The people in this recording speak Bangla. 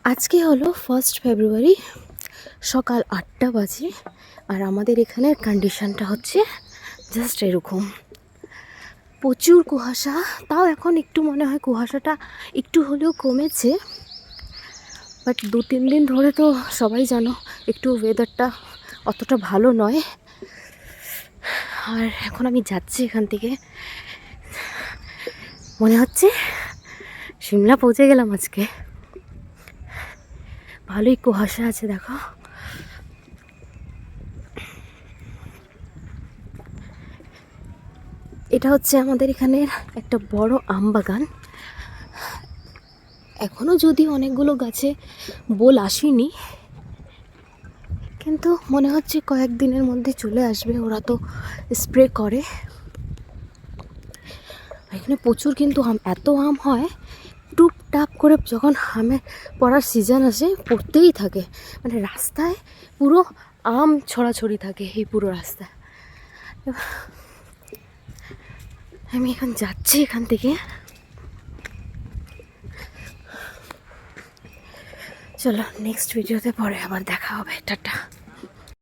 আজকে হলো 1 ফেব্রুয়ারি, সকাল 8টা বাজে। আর আমাদের এখানের কন্ডিশনটা হচ্ছে জাস্ট এরকম, প্রচুর কুয়াশা। তাও এখন একটু মনে হয় কুয়াশাটা একটু হলেও কমেছে, বাট 2-3 দিন ধরে তো সবাই জানো একটু ওয়েদারটা অতটা ভালো নয়। আর এখন আমি যাচ্ছি এখান থেকে, মনে হচ্ছে সিমলা পৌঁছে গেলাম আজকে। ভালোই কুয়াশা আছে, দেখো। এটা হচ্ছে আমাদের এখানের একটা বড় আম বাগান। এখনও যদি অনেকগুলো গাছে বোল আসেনি, কিন্তু মনে হচ্ছে কয়েকদিনের মধ্যে চলে আসবে। ওরা তো স্প্রে করে। এখানে প্রচুর কিন্তু আম, এত আম হয় টুপটাপ করে। যখন আমের পড়ার সিজন আসে পড়তেই থাকে, মানে রাস্তায় পুরো আম ছড়াছড়ি থাকে, এই পুরো রাস্তায়। আমি এখন যাচ্ছি এখান থেকে। চলো নেক্সট ভিডিওতে পরে আবার দেখা হবে, টাটা।